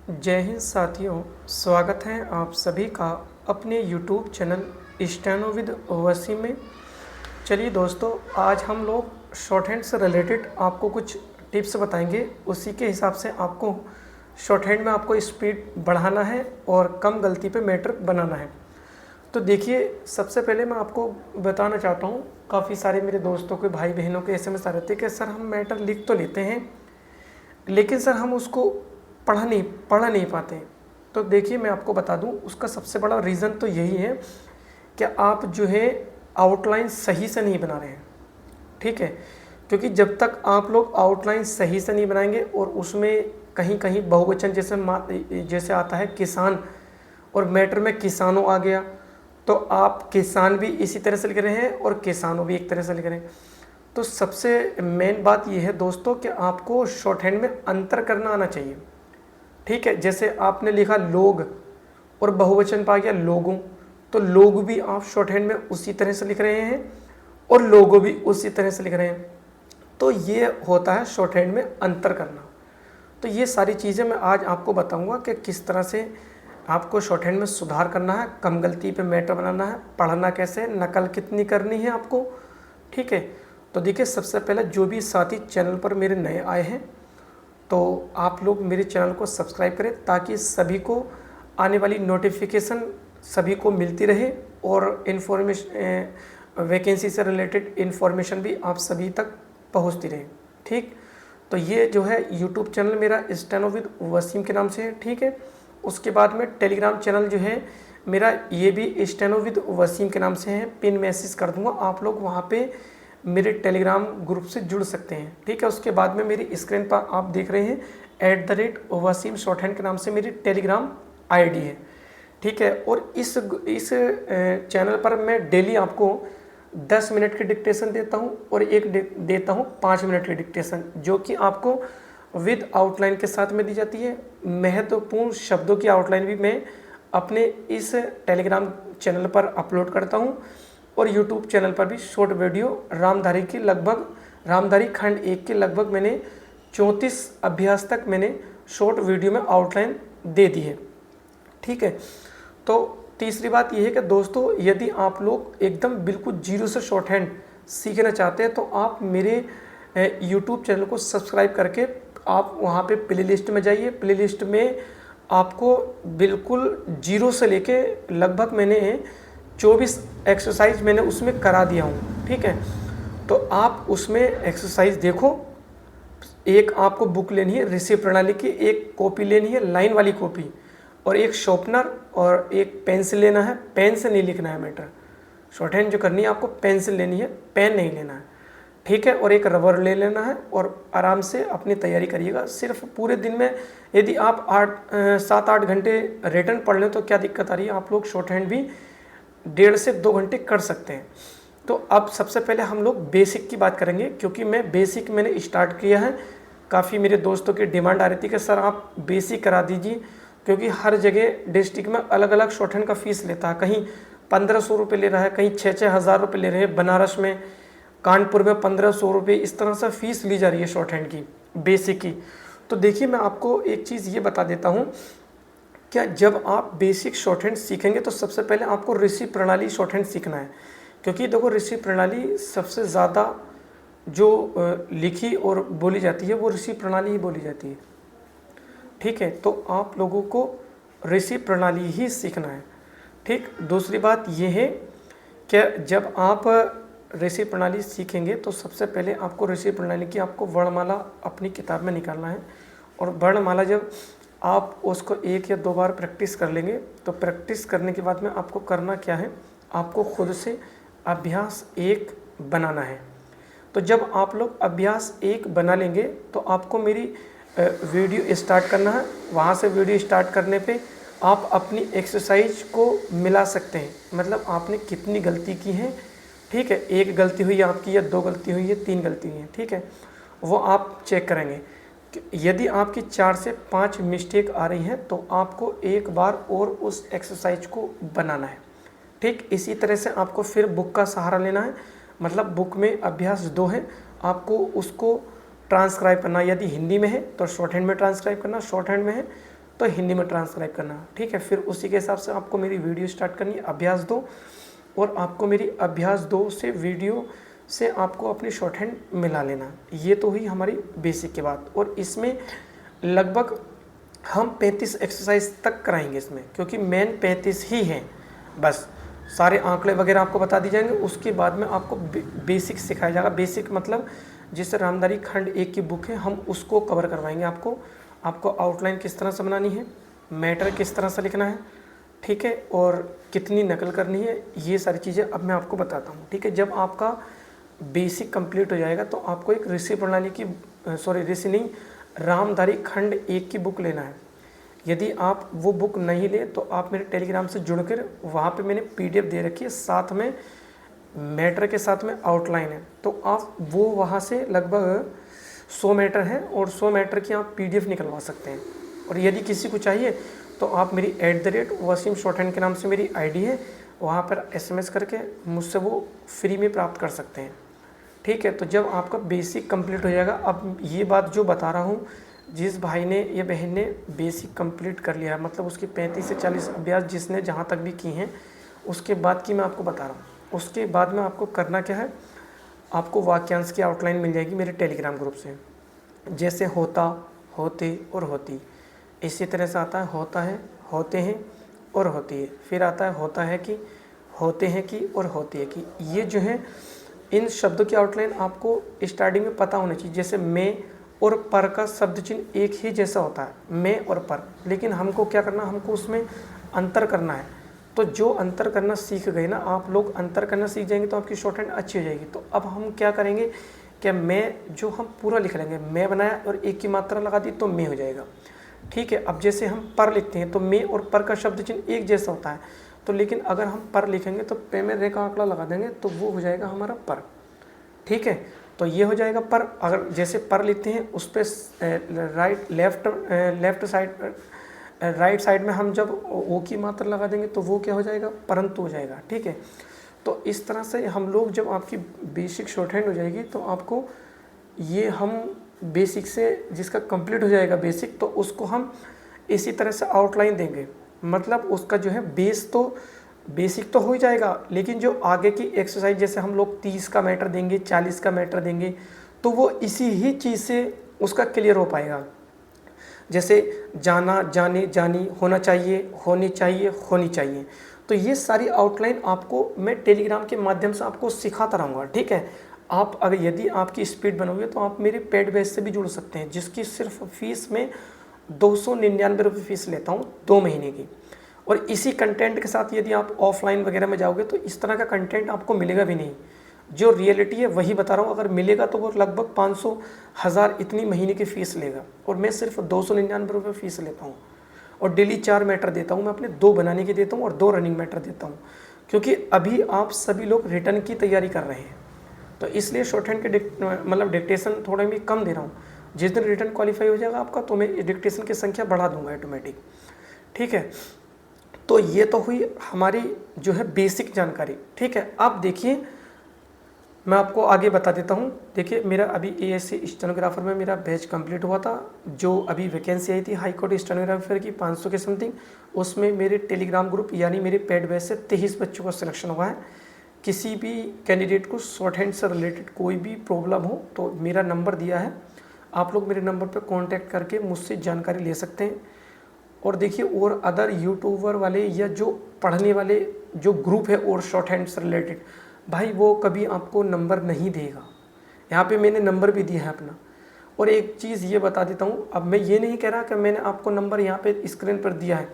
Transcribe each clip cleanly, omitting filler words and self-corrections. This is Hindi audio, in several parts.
जय हिंद साथियों, स्वागत है आप सभी का अपने YouTube channel steno with Wasim में। चलिए दोस्तों, आज हम लोग शॉर्ट हैंड से रिलेटेड आपको कुछ टिप्स बताएंगे। उसी के हिसाब से आपको शॉर्ट हैंड में आपको स्पीड बढ़ाना है और कम गलती पे मैटर बनाना है। तो देखिए, सबसे पहले मैं आपको बताना चाहता हूँ, काफ़ी सारे मेरे दोस्तों के भाई बहनों के SMS आ रहे थे कि सर हम मैटर लिख तो लेते हैं लेकिन सर हम उसको पढ़ नहीं पाते। तो देखिए, मैं आपको बता दूं, उसका सबसे बड़ा रीज़न तो यही है कि आप जो है आउटलाइन सही से नहीं बना रहे हैं। ठीक है, क्योंकि जब तक आप लोग आउटलाइन सही से नहीं बनाएंगे और उसमें कहीं कहीं बहुवचन जैसे आता है किसान और मैटर में किसानों आ गया, तो आप किसान भी इसी तरह से लिख रहे हैं और किसानों भी एक तरह से लिख रहे हैं। तो सबसे मेन बात यह है दोस्तों कि आपको शॉर्ट हैंड में अंतर करना आना चाहिए। ठीक है, जैसे आपने लिखा लोग और बहुवचन पा गया लोगों, तो लोग भी आप शॉर्ट हैंड में उसी तरह से लिख रहे हैं और लोगों भी उसी तरह से लिख रहे हैं। तो ये होता है शॉर्ट हैंड में अंतर करना। तो ये सारी चीज़ें मैं आज आपको बताऊंगा कि किस तरह से आपको शॉर्ट हैंड में सुधार करना है, कम गलती पे मैटर बनाना है, पढ़ना कैसे, नकल कितनी करनी है आपको। ठीक है, तो देखिए, सबसे पहले जो भी साथी चैनल पर मेरे नए आए हैं तो आप लोग मेरे चैनल को सब्सक्राइब करें ताकि सभी को आने वाली नोटिफिकेशन सभी को मिलती रहे और इन्फॉर्मेशन वैकेंसी से रिलेटेड इन्फॉर्मेशन भी आप सभी तक पहुंचती रहे। ठीक, तो ये जो है यूट्यूब चैनल मेरा स्टेनो विद वसीम के नाम से है। ठीक है, उसके बाद में टेलीग्राम चैनल जो है मेरा, ये भी स्टेनो विद वसीम के नाम से है। पिन मैसेज कर दूंगा, आप लोग वहाँ पे मेरे टेलीग्राम ग्रुप से जुड़ सकते हैं। ठीक है, उसके बाद में मेरी स्क्रीन पर आप देख रहे हैं @वसीम शॉर्ट हैंड के नाम से मेरी टेलीग्राम आईडी है। ठीक है, और इस चैनल पर मैं डेली आपको 10 मिनट की डिक्टेशन देता हूं और एक देता हूं 5 मिनट की डिक्टेशन, जो कि आपको विद आउटलाइन के साथ में दी जाती है। महत्वपूर्ण शब्दों की आउटलाइन भी मैं अपने इस टेलीग्राम चैनल पर अपलोड करता हूं और यूट्यूब चैनल पर भी शॉर्ट वीडियो रामधारी खंड 1 के लगभग मैंने 34 अभ्यास तक मैंने शॉर्ट वीडियो में आउटलाइन दे दी है। ठीक है, तो तीसरी बात यह है कि दोस्तों, यदि आप लोग एकदम बिल्कुल जीरो से शॉर्ट हैंड सीखना चाहते हैं तो आप मेरे यूट्यूब चैनल को सब्सक्राइब करके आप वहाँ पे प्लेलिस्ट में जाइए। प्लेलिस्ट में आपको बिल्कुल जीरो से लेके लगभग मैंने 24 एक्सरसाइज मैंने उसमें करा दिया हूँ। ठीक है, तो आप उसमें एक्सरसाइज देखो। एक आपको बुक लेनी है ऋषि प्रणाली की, एक कॉपी लेनी है लाइन वाली कॉपी, और एक शॉर्पनर और एक पेंसिल लेना है। पेन से नहीं लिखना है मैटर, शॉर्ट हैंड जो करनी है आपको पेंसिल लेनी है, पेन नहीं लेना है। ठीक है, और एक रबर ले लेना है और आराम से अपनी तैयारी करिएगा। सिर्फ पूरे दिन में यदि आप 7-8 घंटे रिटर्न पढ़ लें तो क्या दिक्कत आ रही है, आप लोग शॉर्ट हैंड भी 1.5 से 2 घंटे कर सकते हैं। तो अब सबसे पहले हम लोग बेसिक की बात करेंगे, क्योंकि बेसिक मैंने स्टार्ट किया है। काफ़ी मेरे दोस्तों की डिमांड आ रही थी कि सर आप बेसिक करा दीजिए, क्योंकि हर जगह डिस्ट्रिक्ट में अलग अलग शॉर्ट हैंड का फ़ीस लेता है। कहीं 1500 रुपये ले रहा है, कहीं 6-6 हज़ार रुपये ले रहे हैं। बनारस में, कानपुर में 1500 रुपये, इस तरह से फ़ीस ली जा रही है शॉर्ट हैंड की, बेसिक की। तो देखिए, मैं आपको एक चीज़ ये बता देता हूँ, क्या जब आप बेसिक शॉर्ट हैंड सीखेंगे तो सबसे पहले आपको ऋषि प्रणाली शॉर्ट हैंड सीखना है। क्योंकि देखो, ऋषि प्रणाली सबसे ज़्यादा जो लिखी और बोली जाती है वो ऋषि प्रणाली ही बोली जाती है। ठीक है, तो आप लोगों को ऋषि प्रणाली ही सीखना है। ठीक, दूसरी बात ये है कि जब आप ऋषि प्रणाली सीखेंगे तो सबसे पहले आपको ऋषि प्रणाली की आपको वर्णमाला अपनी किताब में निकालना है। और वर्णमाला जब आप उसको 1 या 2 बार प्रैक्टिस कर लेंगे तो प्रैक्टिस करने के बाद में आपको करना क्या है, आपको खुद से अभ्यास 1 बनाना है। तो जब आप लोग अभ्यास 1 बना लेंगे तो आपको मेरी वीडियो स्टार्ट करना है। वहाँ से वीडियो स्टार्ट करने पे आप अपनी एक्सरसाइज को मिला सकते हैं, मतलब आपने कितनी गलती की है। ठीक है, 1 गलती हुई आपकी या 2 गलती हुई है, 3 गलती हुई है। ठीक है, वो आप चेक करेंगे। यदि आपकी 4 से 5 मिस्टेक आ रही हैं तो आपको एक बार और उस एक्सरसाइज को बनाना है। ठीक, इसी तरह से आपको फिर बुक का सहारा लेना है। मतलब बुक में अभ्यास 2 है, आपको उसको ट्रांसक्राइब करना। यदि हिंदी में है तो शॉर्ट हैंड में ट्रांसक्राइब करना, शॉर्ट हैंड में है तो हिंदी में ट्रांसक्राइब करना, ठीक है। फिर उसी के हिसाब से आपको मेरी वीडियो स्टार्ट करनी है, अभ्यास 2, और आपको मेरी अभ्यास 2 से वीडियो से आपको अपनी शॉर्ट हैंड मिला लेना। ये तो हुई हमारी बेसिक की बात। और इसमें लगभग हम 35 एक्सरसाइज तक कराएंगे इसमें, क्योंकि मेन 35 ही हैं बस। सारे आंकड़े वगैरह आपको बता दी जाएंगे। उसके बाद में आपको बेसिक सिखाया जाएगा। बेसिक मतलब जिससे रामधारी खंड 1 की बुक है, हम उसको कवर करवाएंगे आपको आउटलाइन किस तरह से बनानी है, मैटर किस तरह से लिखना है, ठीक है, और कितनी नकल करनी है, ये सारी चीज़ें अब मैं आपको बताता हूँ, ठीक है। जब आपका बेसिक कंप्लीट हो जाएगा तो आपको एक ऋषि प्रणाली की ऋषि नहीं, रामधारी खंड 1 की बुक लेना है। यदि आप वो बुक नहीं ले तो आप मेरे टेलीग्राम से जुड़कर, वहाँ पे मैंने PDF दे रखी है, साथ में मैटर के साथ में आउटलाइन है, तो आप वो वहाँ से लगभग 100 मैटर है और 100 मैटर की आप PDF निकलवा सकते हैं। और यदि किसी को चाहिए तो आप मेरी @वसीम शॉर्टहैंड के नाम से मेरी ID है, वहाँ पर SMS करके मुझसे वो फ्री में प्राप्त कर सकते हैं, ठीक है। तो जब आपका बेसिक कंप्लीट हो जाएगा, अब ये बात जो बता रहा हूँ, जिस भाई ने या बहन ने बेसिक कंप्लीट कर लिया है, मतलब उसकी 35 से 40 अभ्यास जिसने जहाँ तक भी की हैं, उसके बाद की मैं आपको बता रहा हूँ। उसके बाद में आपको करना क्या है, आपको वाक्यांश की आउटलाइन मिल जाएगी मेरे टेलीग्राम ग्रुप से। जैसे होता, होते और होती, इसी तरह से आता है होता है, होते हैं और होती है। फिर आता है होता है कि, होते हैं कि और होती है कि। ये जो है, इन शब्दों की आउटलाइन आपको स्टार्टिंग में पता होनी चाहिए। जैसे मैं और पर का शब्द चिन्ह एक ही जैसा होता है, मैं और पर, लेकिन हमको क्या करना, हमको उसमें अंतर करना है। तो जो अंतर करना सीख गए ना आप लोग, अंतर करना सीख जाएंगे तो आपकी शॉर्ट हैंड अच्छी हो जाएगी। तो अब हम क्या करेंगे कि मैं जो हम पूरा लिख लेंगे, मैं बनाया और एक की मात्रा लगा दी तो मैं हो जाएगा, ठीक है। अब जैसे हम पर लिखते हैं तो मैं और पर का शब्द चिन्ह एक जैसा होता है, तो लेकिन अगर हम पर लिखेंगे तो पे में रे का आंकड़ा लगा देंगे तो वो हो जाएगा हमारा पर, ठीक है। तो ये हो जाएगा पर। अगर जैसे पर लिखते हैं उस पर लेफ्ट साइड, राइट साइड में हम जब ओ की मात्रा लगा देंगे तो वो क्या हो जाएगा, परंतु हो जाएगा, ठीक है। तो इस तरह से हम लोग, जब आपकी बेसिक शॉर्ट हैंड हो जाएगी तो आपको ये, हम बेसिक से जिसका कंप्लीट हो जाएगा बेसिक, तो उसको हम इसी तरह से आउटलाइन देंगे। मतलब उसका जो है बेस तो बेसिक तो हो ही जाएगा, लेकिन जो आगे की एक्सरसाइज, जैसे हम लोग 30 का मैटर देंगे, 40 का मैटर देंगे, तो वो इसी ही चीज़ से उसका क्लियर हो पाएगा। जैसे जाना, जाने, जानी, होना चाहिए, होनी चाहिए, होनी चाहिए। तो ये सारी आउटलाइन आपको मैं टेलीग्राम के माध्यम से आपको सिखाता रहूँगा, ठीक है। आप अगर यदि आपकी स्पीड बनोगे तो आप मेरे पेड बैच से भी जुड़ सकते हैं, जिसकी सिर्फ फीस में 299 रुपये फीस लेता हूँ 2 महीने की। और इसी कंटेंट के साथ यदि आप ऑफलाइन वगैरह में जाओगे तो इस तरह का कंटेंट आपको मिलेगा भी नहीं। जो रियलिटी है वही बता रहा हूँ, अगर मिलेगा तो वो लगभग 500, 1000 इतनी महीने की फ़ीस लेगा, और मैं सिर्फ 299 रुपये फ़ीस लेता हूँ। और डेली 4 मैटर देता हूँ मैं अपने, 2 बनाने के देता हूँ और 2 रनिंग मैटर देता हूँ, क्योंकि अभी आप सभी लोग रिटर्न की तैयारी कर रहे हैं, तो इसलिए शॉर्ट हैंड के डिक्टेशन थोड़ा मैं कम दे रहा हूँ। जिस दिन रिटर्न क्वालिफाई हो जाएगा आपका, तो मैं डिक्टेशन की संख्या बढ़ा दूंगा ऑटोमेटिक, ठीक है। तो ये तो हुई हमारी जो है बेसिक जानकारी, ठीक है। अब देखिए मैं आपको आगे बता देता हूँ। देखिए मेरा अभी ASC स्टेनोग्राफर में मेरा बैच कंप्लीट हुआ था, जो अभी वैकेंसी आई थी हाई कोर्ट स्टेनोग्राफर की 500 के समथिंग, उसमें मेरे टेलीग्राम ग्रुप यानी मेरे पेड बैच से 23 बच्चों का सिलेक्शन हुआ है। किसी भी कैंडिडेट को शॉर्ट हैंड से रिलेटेड कोई भी प्रॉब्लम हो तो मेरा नंबर दिया है, आप लोग मेरे नंबर पर कॉन्टैक्ट करके मुझसे जानकारी ले सकते हैं। और देखिए और अदर यूट्यूबर वाले या जो पढ़ने वाले जो ग्रुप है और शॉर्ट हैंड से रिलेटेड, भाई वो कभी आपको नंबर नहीं देगा। यहाँ पे मैंने नंबर भी दिया है अपना। और एक चीज़ ये बता देता हूँ, अब मैं ये नहीं कह रहा कि मैंने आपको नंबर यहाँ पे स्क्रीन पर दिया है।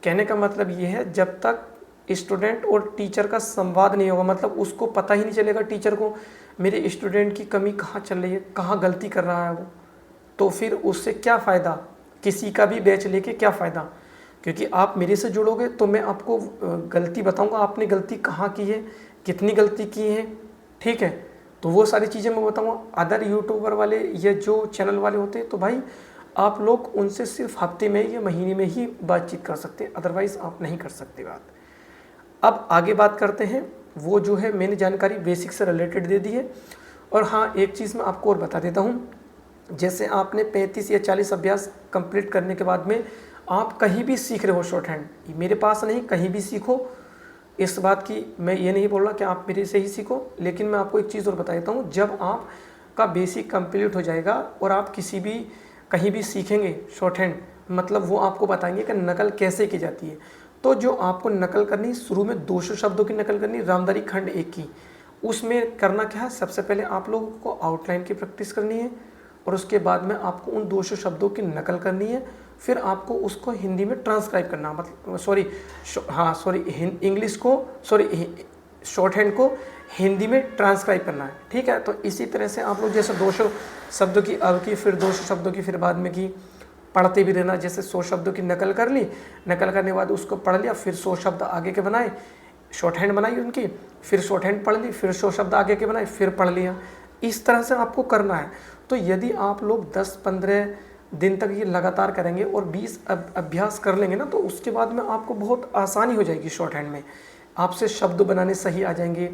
कहने का मतलब ये है, जब तक स्टूडेंट और टीचर का संवाद नहीं होगा, मतलब उसको पता ही नहीं चलेगा टीचर को मेरे स्टूडेंट की कमी कहाँ चल रही है, कहाँ गलती कर रहा है वो, तो फिर उससे क्या फ़ायदा, किसी का भी बैच लेके क्या फ़ायदा। क्योंकि आप मेरे से जुड़ोगे तो मैं आपको गलती बताऊंगा, आपने गलती कहाँ की है, कितनी गलती की है, ठीक है। तो वो सारी चीज़ें मैं बताऊंगा। अदर यूट्यूबर वाले या जो चैनल वाले होते हैं तो भाई आप लोग उनसे सिर्फ हफ्ते में या महीने में ही बातचीत कर सकते हैं, अदरवाइज़ आप नहीं कर सकते बात। अब आगे बात करते हैं, वो जो है मैंने जानकारी बेसिक से रिलेटेड दे दी है। और हाँ, एक चीज़ मैं आपको और बता देता हूँ, जैसे आपने 35 या 40 अभ्यास कंप्लीट करने के बाद में आप कहीं भी सीख रहे हो शॉर्ट हैंड, मेरे पास नहीं, कहीं भी सीखो। इस बात की मैं ये नहीं बोल रहा कि आप मेरे से ही सीखो, लेकिन मैं आपको एक चीज़ और बता देता हूँ, जब आपका बेसिक कंप्लीट हो जाएगा और आप किसी भी कहीं भी सीखेंगे शॉर्ट हैंड, मतलब वो आपको बताएंगे कि नकल कैसे की जाती है। तो जो आपको नकल करनी, शुरू में 200 शब्दों की नकल करनी, रामदारी खंड 1 की, उसमें करना क्या है, सबसे पहले आप लोगों को आउटलाइन की प्रैक्टिस करनी है और उसके बाद में आपको उन 200 शब्दों की नकल करनी है। फिर आपको उसको हिंदी में ट्रांसक्राइब करना, मतलब इंग्लिश को शॉर्ट हैंड को हिंदी में ट्रांसक्राइब करना है, ठीक है। तो इसी तरह से आप लोग जैसे 200 शब्दों की अब की, फिर 200 शब्दों की फिर बाद में की, पढ़ते भी रहना। जैसे 100 शब्दों की नकल कर ली, नकल करने के बाद उसको पढ़ लिया, फिर 100 शब्द आगे के बनाए, शॉर्ट हैंड बनाई उनकी, फिर शॉर्ट हैंड पढ़ ली, फिर 100 शब्द आगे के बनाए, फिर पढ़ लिया। इस तरह से आपको करना है। तो यदि आप लोग 10-15 दिन तक ये लगातार करेंगे और 20 अभ्यास कर लेंगे ना, तो उसके बाद में आपको बहुत आसानी हो जाएगी शॉर्ट हैंड में। आपसे शब्द बनाने सही आ जाएंगे,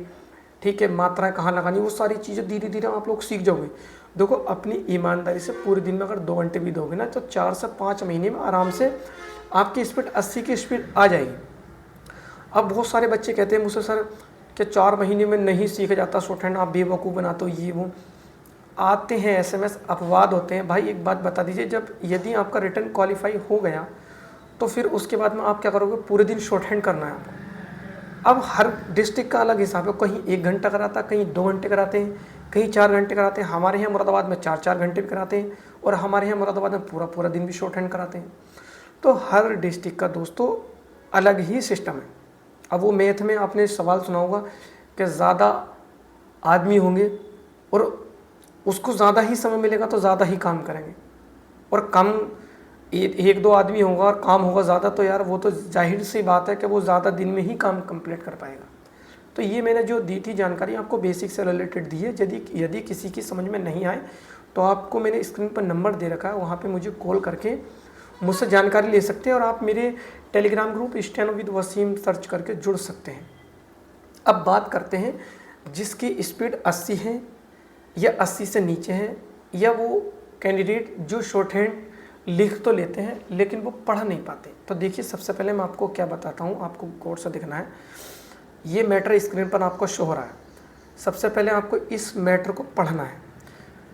ठीक है, मात्राएं कहाँ लगानी, वो सारी चीज़ें धीरे धीरे आप लोग सीख जाओगे। देखो, अपनी ईमानदारी से पूरे दिन में अगर 2 घंटे भी दोगे ना, तो 4 से 5 महीने में आराम से आपकी स्पीड 80 की स्पीड आ जाएगी। अब बहुत सारे बच्चे कहते हैं मुझसे, सर कि 4 महीने में नहीं सीखा जाता शॉर्ट हैंड, आप बेवकूफ़ बनाते हो, ये वो आते हैं SMS अपवाद होते हैं। भाई एक बात बता दीजिए, जब यदि आपका रिटर्न क्वालिफाई हो गया तो फिर उसके बाद में आप क्या करोगे, पूरे दिन शॉर्ट हैंड करना है आपको। अब हर डिस्ट्रिक्ट का अलग हिसाब है, कहीं 1 घंटा कराता, कहीं 2 घंटे कराते हैं, कहीं 4 घंटे कराते हैं। हमारे यहाँ मुरादाबाद में 4-4 घंटे भी कराते हैं और हमारे यहाँ मुरादाबाद में पूरा पूरा दिन भी शॉर्ट हैंड कराते हैं। तो हर डिस्ट्रिक्ट का दोस्तों अलग ही सिस्टम है। अब वो मैथ में आपने सवाल सुना होगा कि ज़्यादा आदमी होंगे और उसको ज़्यादा ही समय मिलेगा तो ज़्यादा ही काम करेंगे, और कम 1-2 आदमी होगा और काम होगा ज़्यादा, तो यार वो तो जाहिर सी बात है कि वो ज़्यादा दिन में ही काम कंप्लीट कर पाएगा। तो ये मैंने जो दी थी जानकारी आपको बेसिक से रिलेटेड दी है। यदि किसी की समझ में नहीं आए तो आपको मैंने स्क्रीन पर नंबर दे रखा है, वहाँ पे मुझे कॉल करके मुझसे जानकारी ले सकते हैं, और आप मेरे Telegram group steno with Wasim search करके जुड़ सकते हैं। अब बात करते हैं जिसकी स्पीड 80 है या 80 से नीचे है, या वो कैंडिडेट जो शॉर्ट हैंड लिख तो लेते हैं लेकिन वो पढ़ नहीं पाते। तो देखिए, सबसे पहले मैं आपको क्या बताता हूँ, आपको गौर से देखना है। ये मैटर स्क्रीन पर आपको शो हो रहा है। सबसे पहले आपको इस मैटर को पढ़ना है।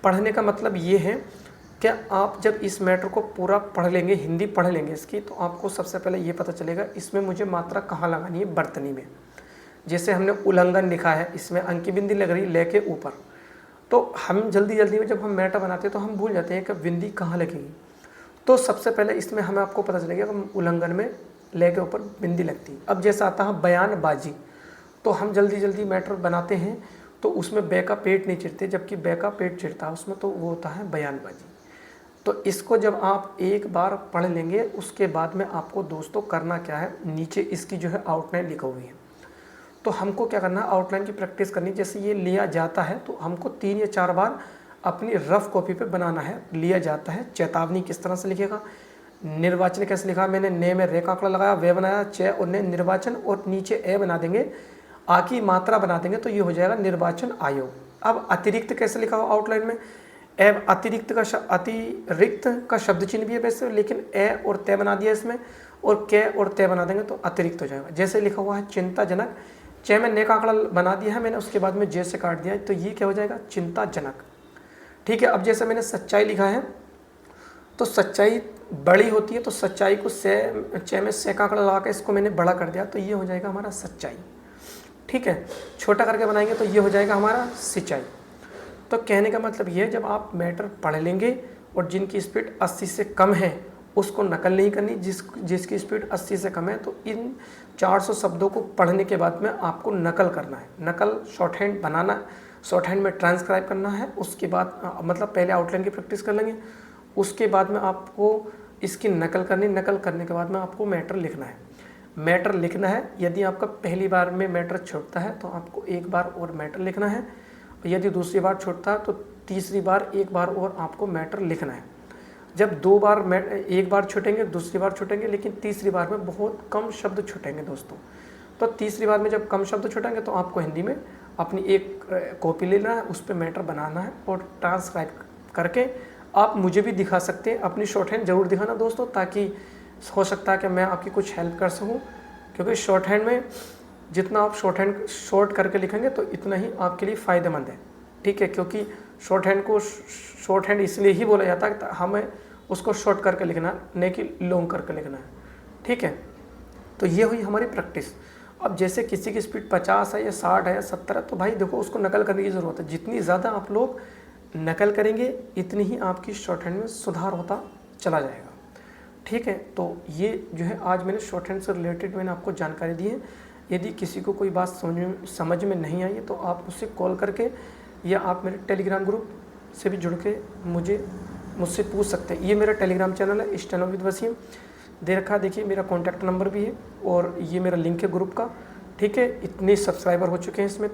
पढ़ने का मतलब ये है कि आप जब इस मैटर को पूरा पढ़ लेंगे, हिंदी पढ़ लेंगे इसकी, तो आपको सबसे पहले ये पता चलेगा इसमें मुझे मात्रा कहाँ लगानी है, बर्तनी में। जैसे हमने उल्लंघन लिखा है, इसमें अंकी बिंदी लग रही ले के ऊपर। तो हम जल्दी में जब हम मैटर बनाते हैं तो हम भूल जाते हैं कि बिंदी कहाँ लगेगी। तो सबसे पहले इसमें हमें आपको पता चलेगा कि उल्लंघन में ले के ऊपर बिंदी लगती है। अब जैसा आता है बयानबाजी, तो हम जल्दी मैटर बनाते हैं तो उसमें बे का पेट नहीं चिरते, जबकि बे का पेट चिरता है उसमें, तो वो होता है बयानबाजी। तो इसको जब आप एक बार पढ़ लेंगे, उसके बाद में आपको दोस्तों करना क्या है, नीचे इसकी जो है आउटलाइन लिखी हुई है। तो हमको क्या करना है, आउटलाइन की प्रैक्टिस करनी। जैसे ये लिया जाता है तो हमको 3 या 4 बार अपनी रफ कॉपी पे बनाना है। लिया जाता है, चेतावनी किस तरह से लिखेगा, निर्वाचन कैसे लिखा, मैंने ने में रे का आंकड़ा लगाया, वे बनाया, चे और ने निर्वाचन, और नीचे ए बना देंगे, आ की मात्रा बना देंगे, तो ये हो जाएगा निर्वाचन आयोग। अब अतिरिक्त कैसे लिखा हो आउटलाइन में, अतिरिक्त का शब्द चिन्ह भी है वैसे, लेकिन ए और तय बना दिया इसमें, और के और तय बना देंगे तो अतिरिक्त हो जाएगा। जैसे लिखा हुआ है चिंताजनक, चे में ने का आंकड़ा बना दिया है मैंने, उसके बाद में जे से काट दिया है, तो ये क्या हो जाएगा, चिंताजनक। ठीक है। अब जैसे मैंने सच्चाई लिखा है, तो सच्चाई बड़ी होती है, तो सच्चाई को चे में से का आंकड़ा लगा के इसको मैंने बड़ा कर दिया, तो ये हो जाएगा हमारा सच्चाई। ठीक है। छोटा करके बनाएंगे तो ये हो जाएगा हमारा सिंचाई। तो कहने का मतलब ये है, जब आप मैटर पढ़ लेंगे और जिनकी स्पीड 80 से कम है उसको नकल नहीं करनी, जिसकी स्पीड 80 से कम है, तो इन 400 शब्दों को पढ़ने के बाद में आपको नकल करना है। नकल शॉर्ट हैंड बनाना, शॉर्ट हैंड में ट्रांसक्राइब करना है। उसके बाद मतलब पहले आउटलाइन की प्रैक्टिस कर लेंगे, उसके बाद में आपको इसकी नकल करनी, नकल करने के बाद में आपको मैटर लिखना है। मैटर लिखना है, यदि आपका पहली बार में मैटर छूटता है तो आपको एक बार और मैटर लिखना है, यदि दूसरी बार छूटता है तो तीसरी बार एक बार और आपको मैटर लिखना है। जब 2 बार एक बार छूटेंगे, दूसरी बार छूटेंगे, लेकिन तीसरी बार में बहुत कम शब्द छूटेंगे दोस्तों। तो तीसरी बार में जब कम शब्द छूटेंगे तो आपको हिंदी में अपनी एक कॉपी लेना है, उस पर मैटर बनाना है और ट्रांसक्राइब करके आप मुझे भी दिखा सकते हैं। अपनी शॉर्ट हैंड जरूर दिखाना दोस्तों, ताकि हो सकता है कि मैं आपकी कुछ हेल्प कर सकूँ, क्योंकि शॉर्ट हैंड में जितना आप शॉर्ट करके लिखेंगे तो इतना ही आपके लिए फ़ायदेमंद है। ठीक है, क्योंकि शॉर्ट हैंड को शॉर्ट हैंड इसलिए ही बोला जाता है कि हमें उसको शॉर्ट करके लिखना है, नहीं कि लॉन्ग करके लिखना है। ठीक है, तो ये हुई हमारी प्रैक्टिस। अब जैसे किसी की स्पीड 50 है या 60 है या 70 है, तो भाई देखो उसको नकल करने की ज़रूरत है। जितनी ज़्यादा आप लोग नकल करेंगे इतनी ही आपकी शॉर्ट हैंड में सुधार होता चला जाएगा। ठीक है, तो ये जो है आज मैंने शॉर्ट हैंड से रिलेटेड मैंने आपको जानकारी दी है। यदि किसी को कोई बात समझ में नहीं आई है तो आप मुझसे कॉल करके या आप मेरे टेलीग्राम ग्रुप से भी जुड़ के मुझसे पूछ सकते हैं। ये मेरा टेलीग्राम चैनल है स्टेनो विद वसीम दे रखा, देखिए मेरा कॉन्टैक्ट नंबर भी है और ये मेरा लिंक है ग्रुप का। ठीक है, इतने सब्सक्राइबर हो चुके हैं इसमें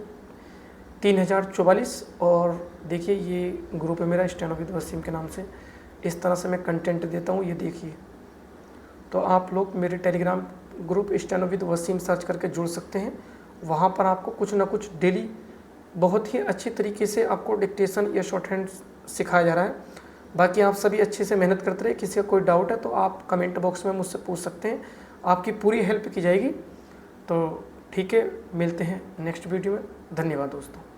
3044, और देखिए ये ग्रुप है मेरा स्टेनो विद वसीम के नाम से। इस तरह से मैं कंटेंट देता हूँ, ये देखिए। तो आप लोग मेरे Telegram group steno with Wasim search करके जुड़ सकते हैं। वहाँ पर आपको कुछ ना कुछ डेली बहुत ही अच्छी तरीके से आपको डिक्टेशन या शॉर्ट हैंड सिखाया जा रहा है। बाकी आप सभी अच्छे से मेहनत करते रहे। किसी का कोई डाउट है तो आप कमेंट बॉक्स में मुझसे पूछ सकते हैं, आपकी पूरी हेल्प की जाएगी। तो ठीक है, मिलते हैं नेक्स्ट वीडियो में। धन्यवाद दोस्तों।